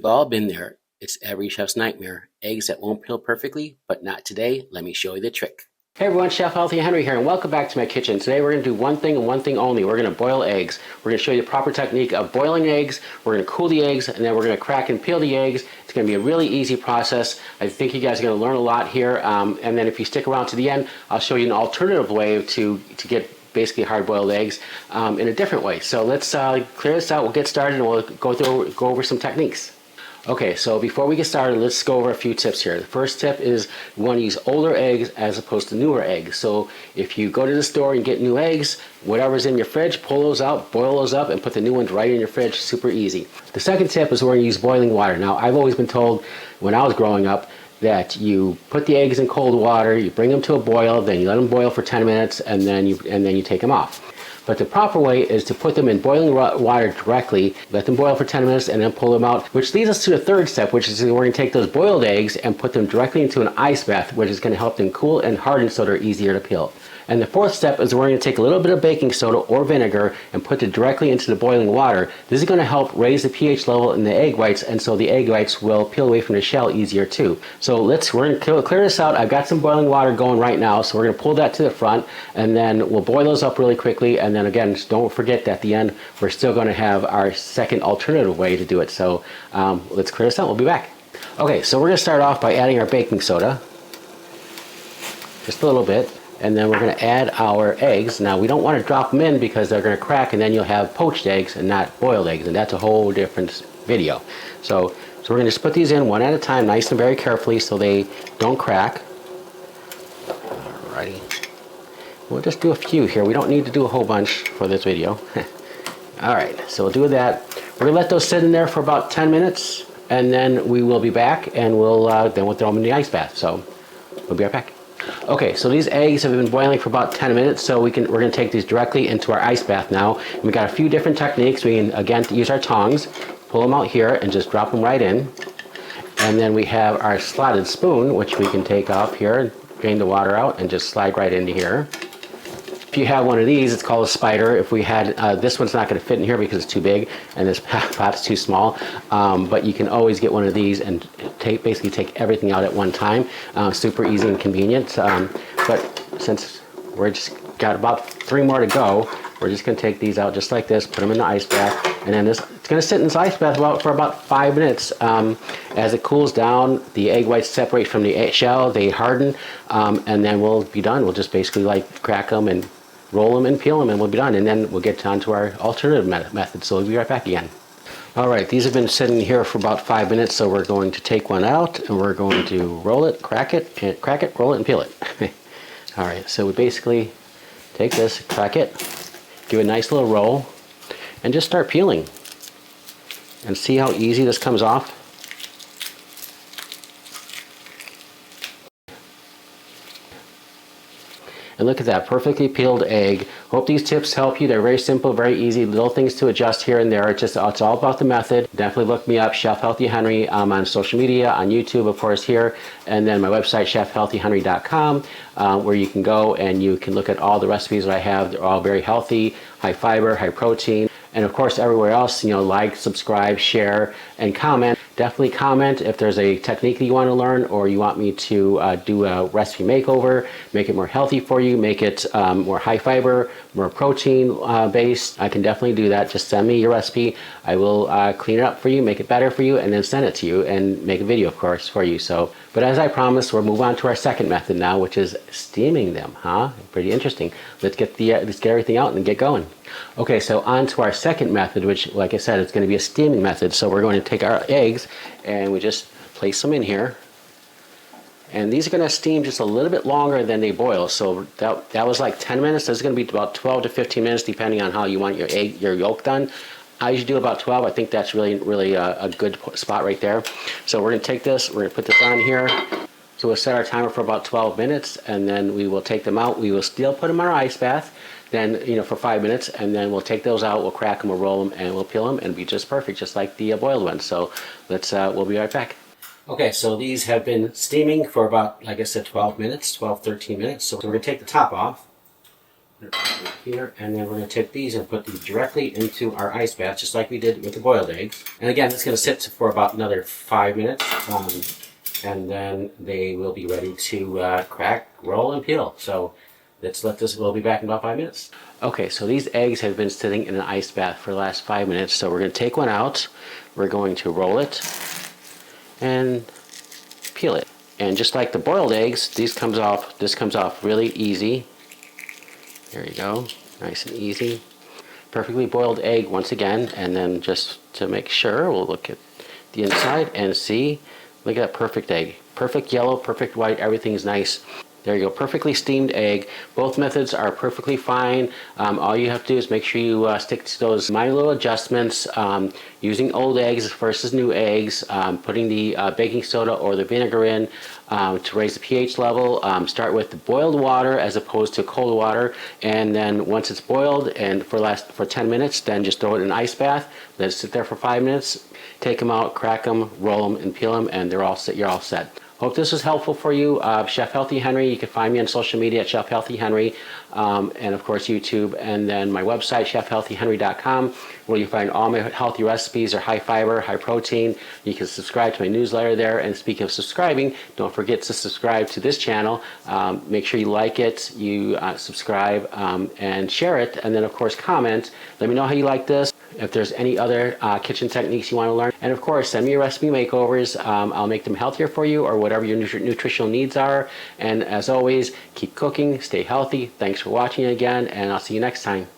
all been there. It's every chef's nightmare. Eggs that won't peel perfectly, but not today. Let me show you the trick. Hey everyone, Chef Healthy Henry here, and welcome back to my kitchen. Today we're going to do one thing and one thing only. We're going to boil eggs. We're going to show you the proper technique of boiling eggs. We're going to cool the eggs, and then we're going to crack and peel the eggs. It's going to be a really easy process. I think you guys are going to learn a lot here. And then if you stick around to the end, I'll show you an alternative way to get basically hard-boiled eggs in a different way. So let's clear this out. We'll get started, and we'll go over some techniques. Okay, so before we get started, let's go over a few tips here. The first tip is you want to use older eggs as opposed to newer eggs. So if you go to the store and get new eggs, whatever's in your fridge, pull those out, boil those up, and put the new ones right in your fridge. Super easy. The second tip is we're going to use boiling water. Now, I've always been told when I was growing up that you put the eggs in cold water, you bring them to a boil, then you let them boil for 10 minutes, and then you take them off. But the proper way is to put them in boiling water directly, let them boil for 10 minutes, and then pull them out, which leads us to the third step, which is we're going to take those boiled eggs and put them directly into an ice bath, which is going to help them cool and harden so they're easier to peel. And the fourth step is we're going to take a little bit of baking soda or vinegar and put it directly into the boiling water. This is going to help raise the pH level in the egg whites, and so the egg whites will peel away from the shell easier too. So we're going to clear this out. I've got some boiling water going right now, so we're going to pull that to the front, and then we'll boil those up really quickly. And then again, just don't forget that at the end, we're still going to have our second alternative way to do it. So let's clear this out. We'll be back. Okay, so we're going to start off by adding our baking soda, just a little bit. And then we're going to add our eggs. Now, we don't want to drop them in because they're going to crack, and then you'll have poached eggs and not boiled eggs, and that's a whole different video. So we're going to just put these in one at a time, nice and very carefully, so they don't crack. Alrighty. We'll just do a few here. We don't need to do a whole bunch for this video. Alright, so we'll do that. We're going to let those sit in there for about 10 minutes, and then we will be back, and we'll throw them in the ice bath. So we'll be right back. Okay, so these eggs have been boiling for about 10 minutes, so we're going to take these directly into our ice bath now. And we've got a few different techniques. We can, again, use our tongs, pull them out here, and just drop them right in. And then we have our slotted spoon, which we can take off here, drain the water out, and just slide right into here. If you have one of these, it's called a spider. If we had, this one's not going to fit in here because it's too big, and this pot's too small. But you can always get one of these and basically take everything out at one time. Super easy and convenient. But since we're just got about 3 more to go, we're just going to take these out just like this, put them in the ice bath, and then it's going to sit in this ice bath for about 5 minutes. As it cools down, the egg whites separate from the shell, they harden, and then we'll be done. We'll just basically like crack them and roll them and peel them, and we'll be done. And then we'll get on to our alternative method. So we'll be right back again. All right, these have been sitting here for about 5 minutes, so we're going to take one out, and we're going to roll it, crack it, roll it, and peel it. All right, so we basically take this, crack it, give it a nice little roll, and just start peeling. And see how easy this comes off? And look at that, perfectly peeled egg. Hope these tips help you. They're very simple, very easy, little things to adjust here and there. It's all about the method. Definitely look me up, Chef Healthy Henry, on social media, on YouTube, of course, here. And then my website, chefhealthyhenry.com, where you can go and you can look at all the recipes that I have. They're all very healthy, high fiber, high protein. And of course, everywhere else, like, subscribe, share, and comment. Definitely comment if there's a technique that you want to learn, or you want me to do a recipe makeover, make it more healthy for you, make it more high fiber, more protein based. I can definitely do that. Just send me your recipe. I will clean it up for you, make it better for you, and then send it to you and make a video, of course, for you. So, but as I promised, we'll move on to our second method now, which is steaming them. Pretty interesting. Let's get everything out and get going. Okay, so on to our second method, which, like I said, it's going to be a steaming method. So we're going to take our eggs and we just place them in here. And these are going to steam just a little bit longer than they boil. So that was like 10 minutes. This is going to be about 12 to 15 minutes, depending on how you want your yolk done. I usually do about 12. I think that's really a good spot right there. So we're going to take this, we're going to put this on here. So we'll set our timer for about 12 minutes, and then we will take them out. We will still put them in our ice bath, then, for 5 minutes, and then we'll take those out, we'll crack them, we'll roll them, and we'll peel them, and it'll be just perfect, just like the boiled ones. So we'll be right back. Okay, so these have been steaming for about, like I said, 12 minutes, 12, 13 minutes. So we're going to take the top off. Here, and then we're going to take these and put these directly into our ice bath, just like we did with the boiled eggs. And again, it's going to sit for about another 5 minutes, and then they will be ready to crack, roll, and peel. So let's let this. We'll be back in about 5 minutes. Okay, so these eggs have been sitting in an ice bath for the last 5 minutes. So we're going to take one out. We're going to roll it and peel it. And just like the boiled eggs, this comes off really easy. There you go, nice and easy. Perfectly boiled egg once again, and then just to make sure, we'll look at the inside and see. Look at that perfect egg. Perfect yellow, perfect white, everything's nice. There you go, perfectly steamed egg. Both methods are perfectly fine. All you have to do is make sure you stick to those minor little adjustments, using old eggs versus new eggs, putting the baking soda or the vinegar in to raise the pH level. Start with the boiled water as opposed to cold water, and then once it's boiled and for 10 minutes, then just throw it in an ice bath. Let it sit there for 5 minutes. Take them out, crack them, roll them, and peel them, and they're all set. You're all set. Hope this was helpful for you. Chef Healthy Henry, you can find me on social media at Chef Healthy Henry, and of course YouTube, and then my website, chefhealthyhenry.com, where you find all my healthy recipes are high fiber, high protein. You can subscribe to my newsletter there, and speaking of subscribing, don't forget to subscribe to this channel. Make sure you like it, you subscribe, and share it, and then of course comment. Let me know how you like this. If there's any other kitchen techniques you want to learn. And of course, send me your recipe makeovers. I'll make them healthier for you, or whatever your nutritional needs are. And as always, keep cooking, stay healthy. Thanks for watching again, and I'll see you next time.